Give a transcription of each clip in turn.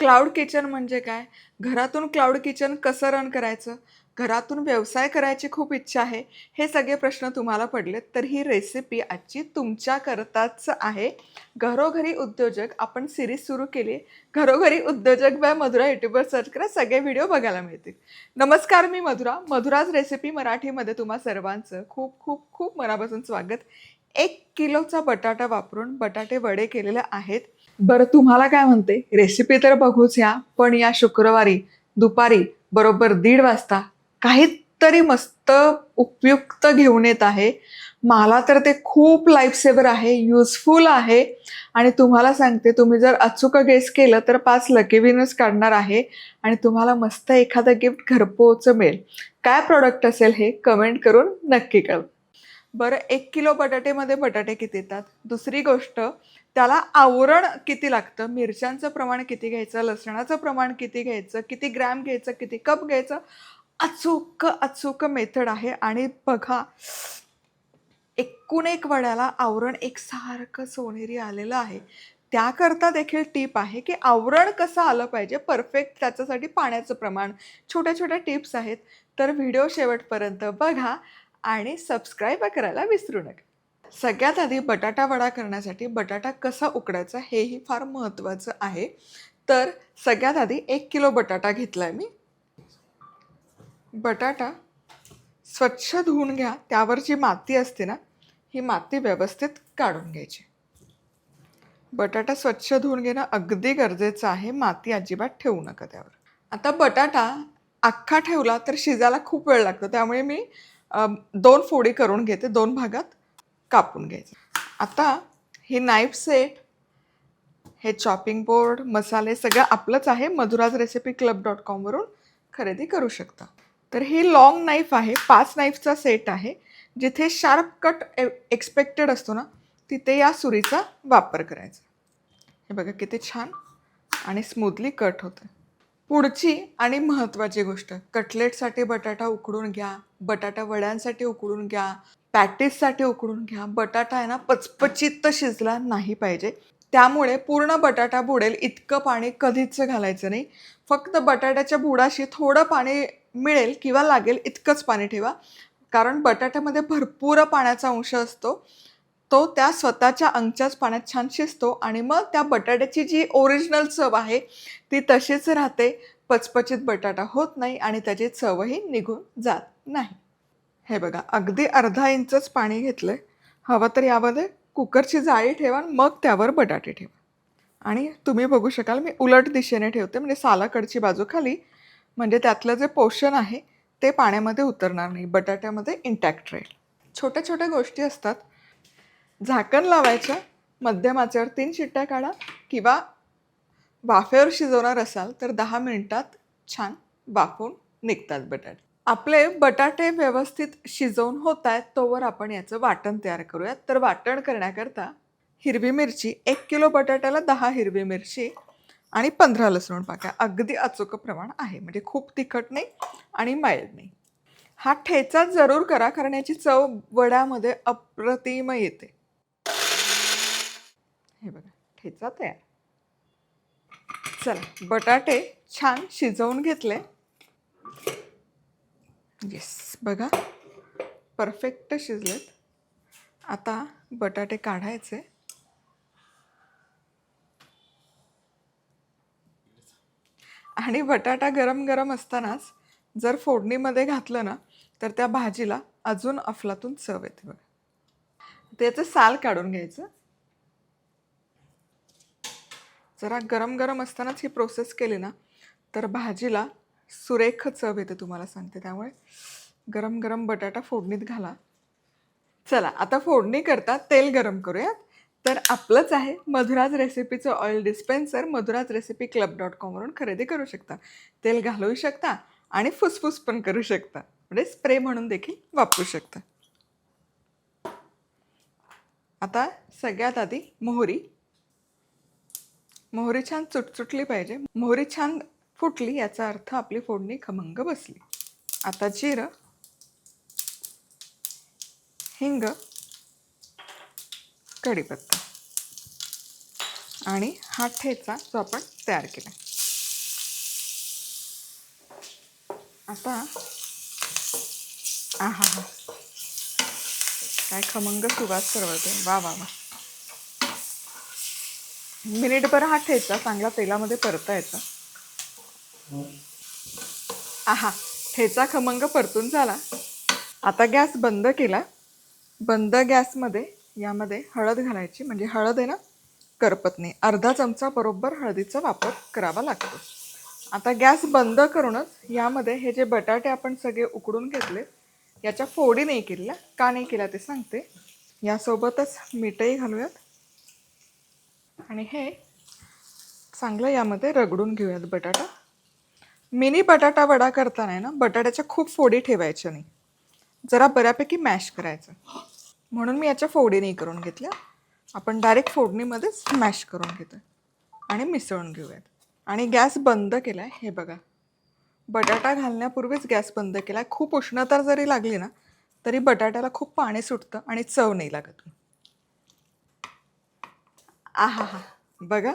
Cloud kitchen म्हणजे काय? घरातून क्लाउड किचन कसं रन करायचं? घरातून व्यवसाय करायची खूप इच्छा आहे. हे सगळे प्रश्न तुम्हाला पडलेत, तर ही रेसिपी आजची तुमच्याकरताच आहे. घरोघरी उद्योजक आपण सीरीज सुरू केली आहे. घरोघरी उद्योजक बाय मधुरा यूट्यूबवर सर्च करा, सगळे व्हिडिओ बघायला मिळतील. नमस्कार, मी मधुरा. मधुराज रेसिपी मराठीमध्ये तुम्हा सर्वांचं खूप खूप खूप मनापासून स्वागत. 1 किलोचा बटाटा वापरून बटाटे वडे केलेले आहेत. बरं, तुम्हाला काय म्हणते? रेसिपी तर बघूच या, पण या शुक्रवारी दुपारी बरोबर 1:30 वाजता काहीतरी मस्त उपयुक्त घेऊन येत आहे. मला तर ते खूप लाईफसेव्हर आहे, युजफुल आहे आणि तुम्हाला सांगते, तुम्ही जर अचूक गेस केलं तर 5 लकी विनर्स काढणार आहे आणि तुम्हाला मस्त एखादं गिफ्ट घरपोच मिळेल. काय प्रॉडक्ट असेल हे कमेंट करून नक्की कळवा. बरं, 1 किलो बटाटेमध्ये बटाटे किती येतात? दुसरी गोष्ट, त्याला आवरण किती लागतं? मिरच्यांचं प्रमाण किती घ्यायचं? लसणाचं प्रमाण किती घ्यायचं? किती ग्रॅम घ्यायचं? किती कप घ्यायचं? अचूक मेथड आहे आणि बघा, एकूण एक वड्याला आवरण एकसारखं सोनेरी आलेलं आहे. त्याकरता देखील टिप आहे, की आवरण कसं आलं पाहिजे परफेक्ट, त्याच्यासाठी पाण्याचं प्रमाण, छोट्या-छोट्या टिप्स आहेत. तर व्हिडिओ शेवटपर्यंत बघा आणि सबस्क्राईब करायला विसरू नका. सगळ्यात आधी बटाटा वडा करण्यासाठी बटाटा कसा उकडायचा हेही फार महत्त्वाचं आहे. तर सगळ्यात आधी 1 किलो बटाटा घेतला आहे मी. बटाटा स्वच्छ धुवून घ्या. त्यावर जी माती असते ना, ही माती व्यवस्थित काढून घ्यायची. बटाटा स्वच्छ धुवून घेणं अगदी गरजेचं आहे. माती अजिबात ठेवू नका त्यावर. आता बटाटा अख्खा ठेवला तर शिजायला खूप वेळ लागतो. त्यामुळे मी 2 फोडी करून घेते. 2 भागात कापून घ्यायचं. आता ही नाईफ सेट, हे चॉपिंग बोर्ड, मसाले सगळं आपलंच आहे. madhurazrecipeclub.com वरून खरेदी करू शकता. तर ही लाँग नाईफ आहे. 5 नाईफचा सेट आहे. जिथे शार्प कट एक्सपेक्टेड असतो ना, तिथे या सुरीचा वापर करायचा. हे बघा किती छान आणि स्मूथली कट होतं. पुढची आणि महत्त्वाची गोष्ट, कटलेटसाठी बटाटा उकडून घ्या, बटाटा वड्यांसाठी उकडून घ्या, पॅटीससाठी उकडून घ्या. बटाटा आहे ना, पचपचित शिजला नाही पाहिजे. त्यामुळे पूर्ण बटाटा बुडेल इतकं पाणी कधीच घालायचं नाही. फक्त बटाट्याच्या बुडाशी थोडं पाणी मिळेल किंवा लागेल इतकंच पाणी ठेवा. कारण बटाट्यामध्ये भरपूर पाण्याचा अंश असतो. तो त्या स्वतःच्या अंगच्याच पाण्यात छान शिजतो आणि मग त्या बटाट्याची जी ओरिजिनल चव आहे ती तशीच राहते. पचपचित बटाटा होत नाही आणि त्याची चवही निघून जात नाही. हे बघा, अगदी अर्धा इंचच पाणी घेतलंय. हवं तर यामध्ये कुकरची जाळी ठेवा, मग त्यावर बटाटे ठेवा. आणि तुम्ही बघू शकाल मी उलट दिशेने ठेवते, म्हणजे सालाकडची बाजू खाली, म्हणजे त्यातलं जे पोषण आहे ते पाण्यामध्ये उतरणार नाही, बटाट्यामध्ये इंटॅक्ट राहील. छोट्या छोट्या गोष्टी असतात. झाकण लावायचं, मध्यम आचेवर 3 शिट्ट्या काढा किंवा वाफेवर शिजवणार असाल तर 10 मिनिटात छान वाफून निघतात बटाटे. आपले बटाटे व्यवस्थित शिजवून होत आहेत तोवर आपण याचं वाटण तयार करूयात. तर वाटण करण्याकरता हिरवी मिरची, 1 किलो बटाट्याला 10 हिरवी मिरची आणि 15 लसूण पाकळ्या, अगदी अचूक प्रमाण आहे. म्हणजे खूप तिखट नाही आणि माइल्ड नाही. हा ठेचा जरूर करा, कारण याची चव वड्यामध्ये अप्रतिम येते. हे बघा, ठेचा तयार. चला, बटाटे छान शिजवून घेतले. येस, बघा परफेक्ट शिजलेत. आता बटाटे काढायचे. आणि बटाटा गरम गरम असतानाच जर फोडणीमध्ये घातलं ना, तर त्या भाजीला अजून अफलातून चव येते. बघा, त्याचं साल काढून घ्यायचं. जरा गरम गरम असतानाच ही प्रोसेस केली ना, तर भाजीला सुरेख चव येते, तुम्हाला सांगते. त्यामुळे गरम गरम बटाटा फोडणीत घाला. चला, आता फोडणी करता तेल गरम करूयात. तर आपलंच आहे मधुराज रेसिपीचं ऑइल डिस्पेन्सर, madhurazrecipeclub.com वरून खरेदी करू शकता. तेल घालवू शकता आणि फुसफुस पण करू शकता, म्हणजे स्प्रे म्हणून देखील वापरू शकता. आता सगळ्यात आधी मोहरी. मोहरी छान चुटचुटली पाहिजे. मोहरी छान फुटली याचा अर्थ आपली फोडणी खमंग बसली. आता जिरं, हिंग, कढीपत्ता आणि हा ठेचा जो आपण तयार केला. आता आहा हा, काय खमंग सुवास सरवळते. वा वा वा. मिनिटभर हा ठेचा चांगला तेलामध्ये परतायचा. आहा, ठेचा खमंग परतून झाला. आता गॅस बंद केला. बंद गॅसमध्ये यामध्ये हळद घालायची, म्हणजे हळद आहे ना करपत नाही. अर्धा चमचा बरोबर हळदीचा वापर करावा लागतो. आता गॅस बंद करूनच यामध्ये हे जे बटाटे आपण सगळे उकडून घेतले, याच्या फोडी नाही केल्या. का नाही केल्या ते सांगते. यासोबतच मीठही घालूयात आणि हे चांगलं यामध्ये रगडून घेऊयात बटाटा. मिनी बटाटा वडा करताना आहे ना बटाट्याच्या खूप फोडी ठेवायच्या नाही, जरा बऱ्यापैकी मॅश करायचं. म्हणून मी याच्या फोडी नाही करून घेतल्या. आपण डायरेक्ट फोडणीमध्येच मॅश करून घेतो आणि मिसळून घेऊयात. आणि गॅस बंद केलाय. हे बघा, बटाटा घालण्यापूर्वीच गॅस बंद केलाय. खूप उष्णता जरी लागली ना तरी बटाट्याला खूप पाणी सुटतं आणि चव नाही लागत. आहा हा, बघा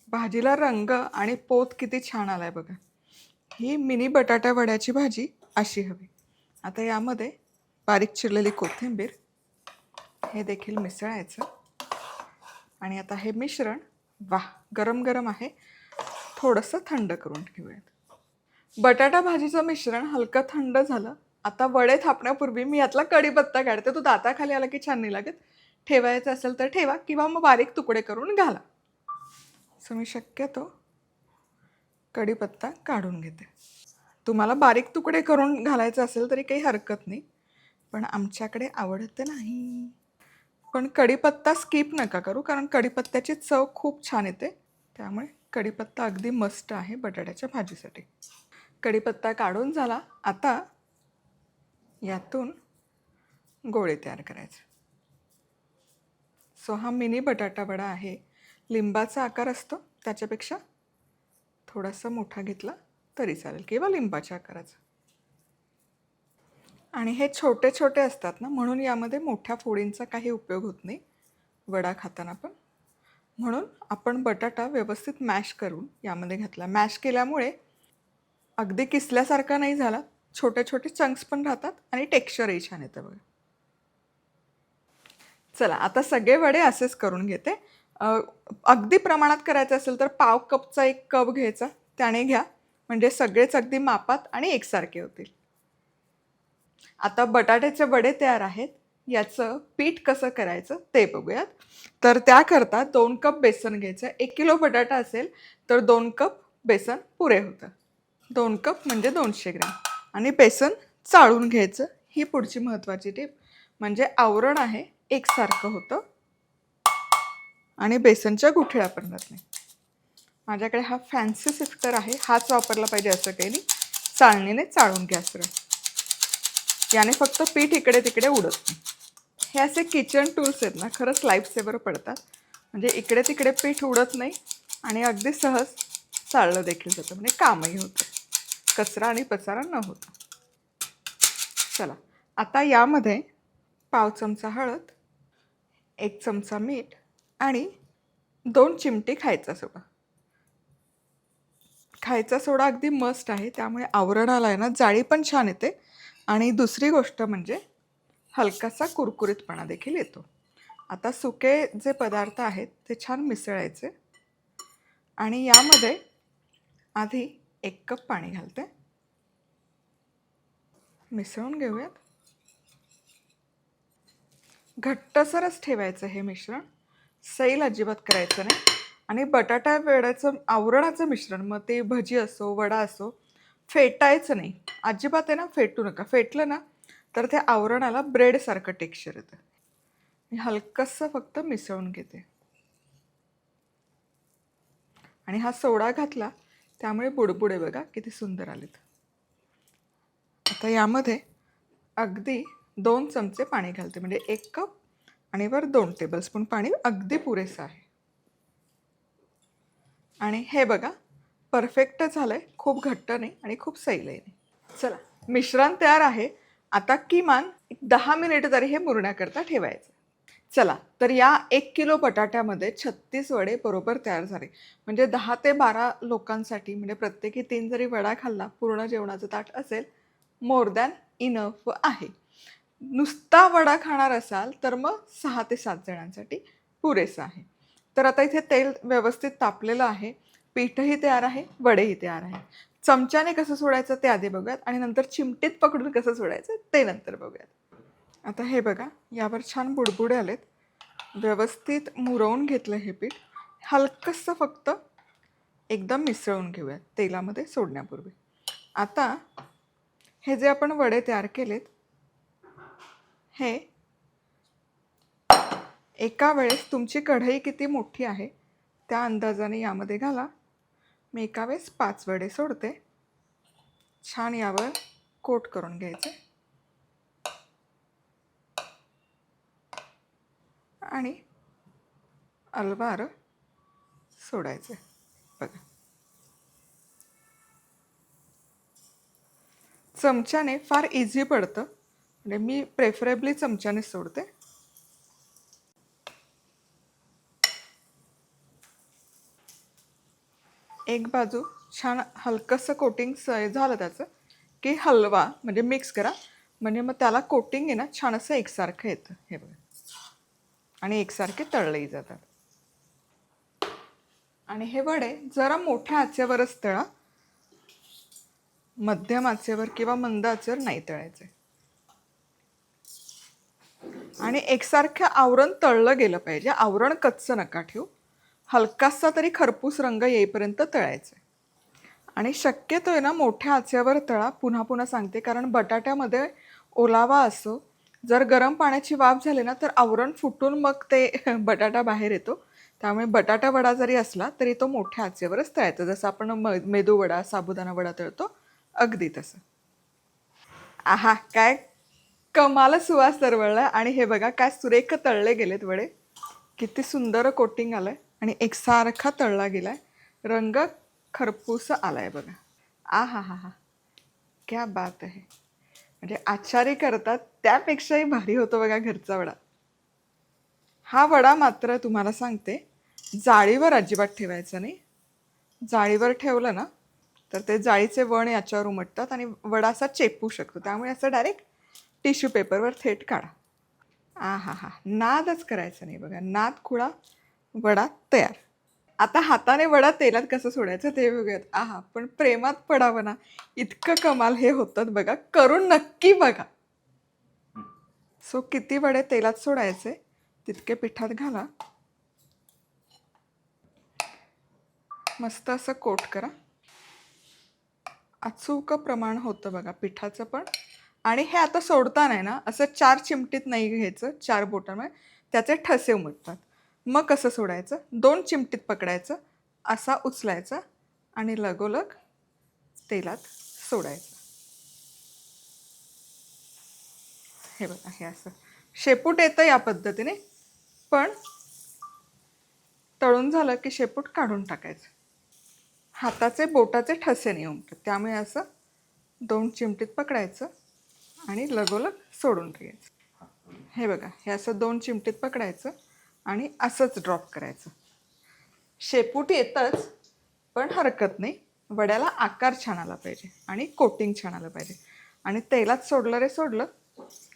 भाजीला रंग आणि पोत किती छान आलाय बघा. ही मिनी बटाटा वड्याची भाजी अशी हवी. आता यामध्ये बारीक चिरलेली कोथिंबीर हे देखील मिसळायचं. आणि आता हे मिश्रण गरम गरम आहे, थोडंसं थंड करून घेऊयात. बटाटा भाजीचं मिश्रण हलकं थंड झालं. आता वडे थापण्यापूर्वी मी यातला कढीपत्ता काढते. तो दाताखाली आला की छान नाही लागत. ठेवायचं असेल तर ठेवा किंवा मग बारीक तुकडे करून घाला. सो मी शक्यतो कढीपत्ता काढून घेते. तुम्हाला बारीक तुकडे करून घालायचं असेल तरी काही हरकत नाही, पण आमच्याकडे आवडत नाही. पण कढीपत्ता स्किप नका करू, कारण कढीपत्त्याची चव खूप छान येते. त्यामुळे कढीपत्ता अगदी मस्त आहे बटाट्याच्या भाजीसाठी. कढीपत्ता काढून झाला. आता यातून गोळे तयार करायचे. सो हा मिनी बटाटा वडा आहे. लिंबाचा आकार असतो त्याच्यापेक्षा थोडासा मोठा घेतला तरी चालेल, किंवा लिंबाच्या आकाराचा. आणि हे छोटे छोटे असतात ना, म्हणून यामध्ये मोठ्या फोडींचा काही उपयोग होत नाही वडा खाताना. पण म्हणून आपण बटाटा व्यवस्थित मॅश करून यामध्ये घातला. मॅश केल्यामुळे अगदी किसल्यासारखा नाही झाला, छोटे छोटे चंक्स पण राहतात आणि टेक्स्चरही छान येतं बघा. चला आता सगळे वडे असेच करून घेते. अगदी प्रमाणात करायचं असेल तर पाव कपचा एक कप घ्यायचा, त्याने घ्या, म्हणजे सगळेच अगदी मापात आणि एकसारखे होतील. आता बटाट्याचे वडे तयार आहेत. याचं पीठ कसं करायचं ते बघूयात. तर त्याकरता 2 कप बेसन घ्यायचं. 1 किलो बटाटा असेल तर 2 कप बेसन पुरे होतं. 2 कप म्हणजे 200 ग्रॅम. आणि बेसन चाळून घ्यायचं. ही पुढची महत्त्वाची टीप, म्हणजे आवरण आहे एकसारखं होतं आणि बेसनच्या गुठळ्या पण राहत नाही. माझ्याकडे हा फॅन्सी सिफ्टर आहे, हाच वापरला पाहिजे असं काही नाही. चाळणीने चाळून घ्या सगळं. याने फक्त पीठ इकडे तिकडे उडत नाही. हे असे किचन टूल्स आहेत ना, खरंच लाईफ सेवर पडतात. म्हणजे इकडे तिकडे पीठ उडत नाही आणि अगदी सहज चाळलं देखील जातं, म्हणजे कामही होतं, कचरा आणि पसारा न होता. चला आता यामध्ये पाव चमचा हळद, 1 चमचा मीठ आणि 2 चिमटे खायचा सोडा. खायचा सोडा अगदी मस्ट आहे, त्यामुळे आवरणाला आहे ना जाळी पण छान येते. आणि दुसरी गोष्ट म्हणजे हलकासा कुरकुरीतपणा देखील येतो. आता सुके जे पदार्थ आहेत ते छान मिसळायचे. आणि यामध्ये आधी 1 कप पाणी घालते. मिसळून घेऊयात. घट्टसरच ठेवायचं हे मिश्रण, सैल अजिबात करायचं नाही. आणि बटाटा वड्याचं आवरणाचं मिश्रण, मग ते भजी असो वडा असो, फेटायचं नाही अजिबात आहे ना. फेटू नका. फेटलं ना तर त्या आवरणाला ब्रेडसारखं टेक्स्चर येतं. मी हलकंसं फक्त मिसळून घेते. आणि हा सोडा घातला त्यामुळे बुडबुडे बघा किती सुंदर आलेत. आता यामध्ये अगदी 2 चमचे पाणी घालते, म्हणजे 1 कप आणि वर 2 टेबलस्पून पाणी अगदी पुरेसं आहे. आणि हे बघा परफेक्ट झालंय, खूप घट्ट नाही आणि खूप सैलही नाही. चला मिश्रण तयार आहे. आता किमान 10 मिनिट तरी हे मुरण्याकरता ठेवायचं. चला, तर या 1 किलो बटाट्यामध्ये 36 वडे बरोबर तयार झाले. म्हणजे 10 ते 12 लोकांसाठी म्हणजे प्रत्येकी 3 जरी वडा खाल्ला, पूर्ण जेवणाचं ताट असेल, मोर दॅन इनफ आहे. नुसता वडा खाणार असाल, तर मग 6 ते 7 जणांसाठी पुरेसं आहे. तर आता इथे तेल व्यवस्थित तापलेलं आहे, पीठही तयार आहे, वडेही तयार आहे. चमच्याने कसं सोडायचं ते आधी बघूयात आणि नंतर चिमटीत पकडून कसं सोडायचं ते नंतर बघूयात. आता हे बघा, यावर छान बुडबुडे आलेत. व्यवस्थित मुरवून घेतलं हे पीठ. हलकंसं फक्त एकदम मिसळून घेऊयात तेलामध्ये सोडण्यापूर्वी. आता हे जे आपण वडे तयार केलेत, हे एका वेळेस तुमची कढई किती मोठी आहे त्या अंदाजाने यामध्ये घाला. मी एका वेळेस 5 वडे सोडते. छान यावर कोट करून घ्यायचे आणि अलवार सोडायचे. बघा, चमच्याने फार इझी पडतं, म्हणजे मी प्रेफरेबली चमच्याने सोडते. एक बाजू छान हलकंसं कोटिंग झालं त्याचं की हलवा म्हणजे मिक्स करा, म्हणजे मग त्याला कोटिंग आहे ना छान असं एकसारखं येतं. हे बघा, आणि एकसारखे तळलेही जातात. आणि हे वडे जरा मोठ्या आचेवरच तळा, मध्यम आचेवर किंवा मंद आचेवर नाही तळायचे. आणि एकसारखं आवरण तळलं गेलं पाहिजे, आवरण कच्चं नका ठेवू. हलकासा तरी खरपूस रंग येईपर्यंत तळायचं. आणि शक्यतो आहे ना मोठ्या आचेवर तळा, पुन्हा पुन्हा सांगते, कारण बटाट्यामध्ये ओलावा असो. जर गरम पाण्याची वाफ झाली ना तर आवरण फुटून मग ते बटाटा बाहेर येतो. त्यामुळे बटाटा वडा जरी असला तरी तो मोठ्या आचेवरच तळायचा, जसं आपण मेदू वडा, साबुदाणा वडा तळतो, अगदी तसं. आहा, काय कमाल सुवास दरवळला. आणि हे बघा काय सुरेख तळले गेलेत वडे, किती सुंदर कोटिंग आलंय आणि एकसारखा तळला गेलाय, रंग खरपूस आलाय बघा. आ हा हा हा, क्या बात आहे. म्हणजे आचारी करतात त्यापेक्षाही भारी होतो बघा घरचा वडा. हा वडा मात्र तुम्हाला सांगते, जाळीवर अजिबात ठेवायचा नाही. जाळीवर ठेवलं ना तर ते जाळीचे वण याच्यावर उमटतात आणि वडा असा चेपू शकतो. त्यामुळे असं डायरेक्ट टिश्यू पेपरवर थेट काढा. आ हा हा, नादच करायचा नाही बघा, नाद खुळा, वडा तयार. आता हाताने वडा तेलात कसं सोडायचं ते बघूयात. आहा, पण प्रेमात पडावं ना, इतकं कमाल हे होतात बघा, करून नक्की बघा. सो किती वडे तेलात सोडायचे तितके पिठात घाला, मस्त असं कोट करा. अचूक प्रमाण होतं बघा पिठाचं पण. आणि हे आता सोडताना ना असं 4 चिमटीत नाही घ्यायचं, 4 बोटांमध्ये त्याचे ठसे उमटतात. मग कसं सोडायचं, 2 चिमटीत पकडायचं, असा उचलायचा आणि लगोलग तेलात सोडायचं. हे बघा, हे असं शेपूट येतं या पद्धतीने, पण तळून झालं की शेपूट काढून टाकायचं. हाताचे बोटाचे ठसे नाही उमटत, त्यामुळे असं 2 चिमटीत पकडायचं आणि लगोलग सोडून द्यायचं. हे बघा, हे असं 2 चिमटीत पकडायचं आणि असंच ड्रॉप करायचं. शेपूट येतच, पण हरकत नाही, वड्याला आकार छान आला पाहिजे आणि कोटिंग छान आलं पाहिजे. आणि तेलात सोडलं रे सोडलं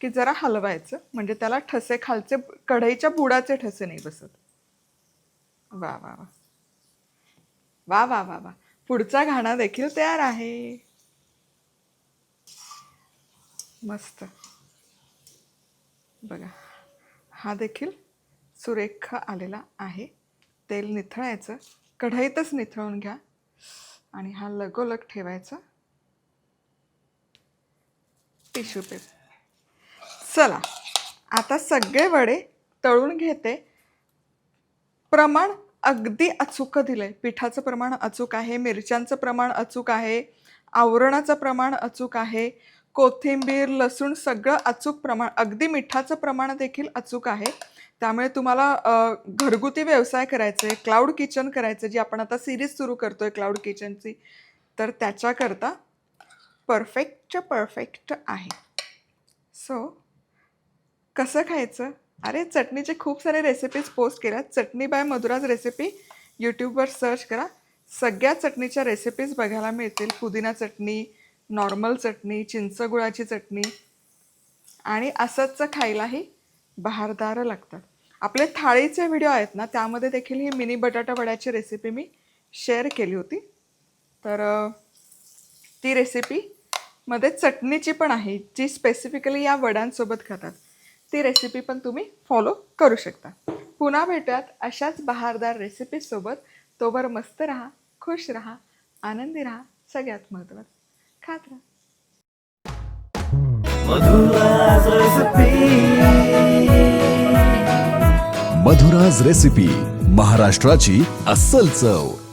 की जरा हलवायचं, म्हणजे त्याला ठसे खालचे कढईच्या बुडाचे ठसे नाही बसत. वा वा वा वा वा वा वा, पुढचा घाणा देखील तयार आहे. मस्त बघा, हा देखील सुरेख आलेला आहे. तेल निथळायचं, कढईतच निथळून घ्या आणि हा लगोलग ठेवायचा टिश्यू पेपर. चला, आता सगळे वडे तळून घेते. प्रमाण अगदी अचूक दिलंय. पिठाचं प्रमाण अचूक आहे, मिरच्यांचं प्रमाण अचूक आहे, आवरणाचं प्रमाण अचूक आहे, कोथिंबीर, लसूण सगळं अचूक प्रमाण, अगदी मिठाचं प्रमाण देखील अचूक आहे. त्यामुळे तुम्हाला घरगुती व्यवसाय करायचे, क्लाउड किचन करायचं, जी आपण आता सिरीज सुरू करतोय क्लाउड किचनची, तर त्याच्याकरता परफेक्ट आहे. सो कसं खायचं अरे चटणीचे खूप सारे रेसिपीज पोस्ट केल्यात. चटणी बाय मधुराज रेसिपी यूट्यूबवर सर्च करा. सगळ्या चटणीच्या रेसिपीज बघायला मिळतील. पुदिना चटणी, नॉर्मल चटणी, चिंचगुळाची चटणी आणि असंच खायलाही बहारदार लागतात. आपले थाळीचे व्हिडिओ आहेत ना, त्यामध्ये देखील ही मिनी बटाटा वड्याची रेसिपी मी शेअर केली होती. तर ती रेसिपी मध्ये चटणीची पण आहे, जी स्पेसिफिकली या वड्यांसोबत खातात. ती रेसिपी पण तुम्ही फॉलो करू शकता. पुन्हा भेटूयात अशाच बहारदार रेसिपीसोबत. तोवर मस्त राहा, खुश राहा, आनंदी राहा. सगळ्यात महत्त्वाचं खात राहा. मधुराज रेसिपी, महाराष्ट्राची अस्सल चव.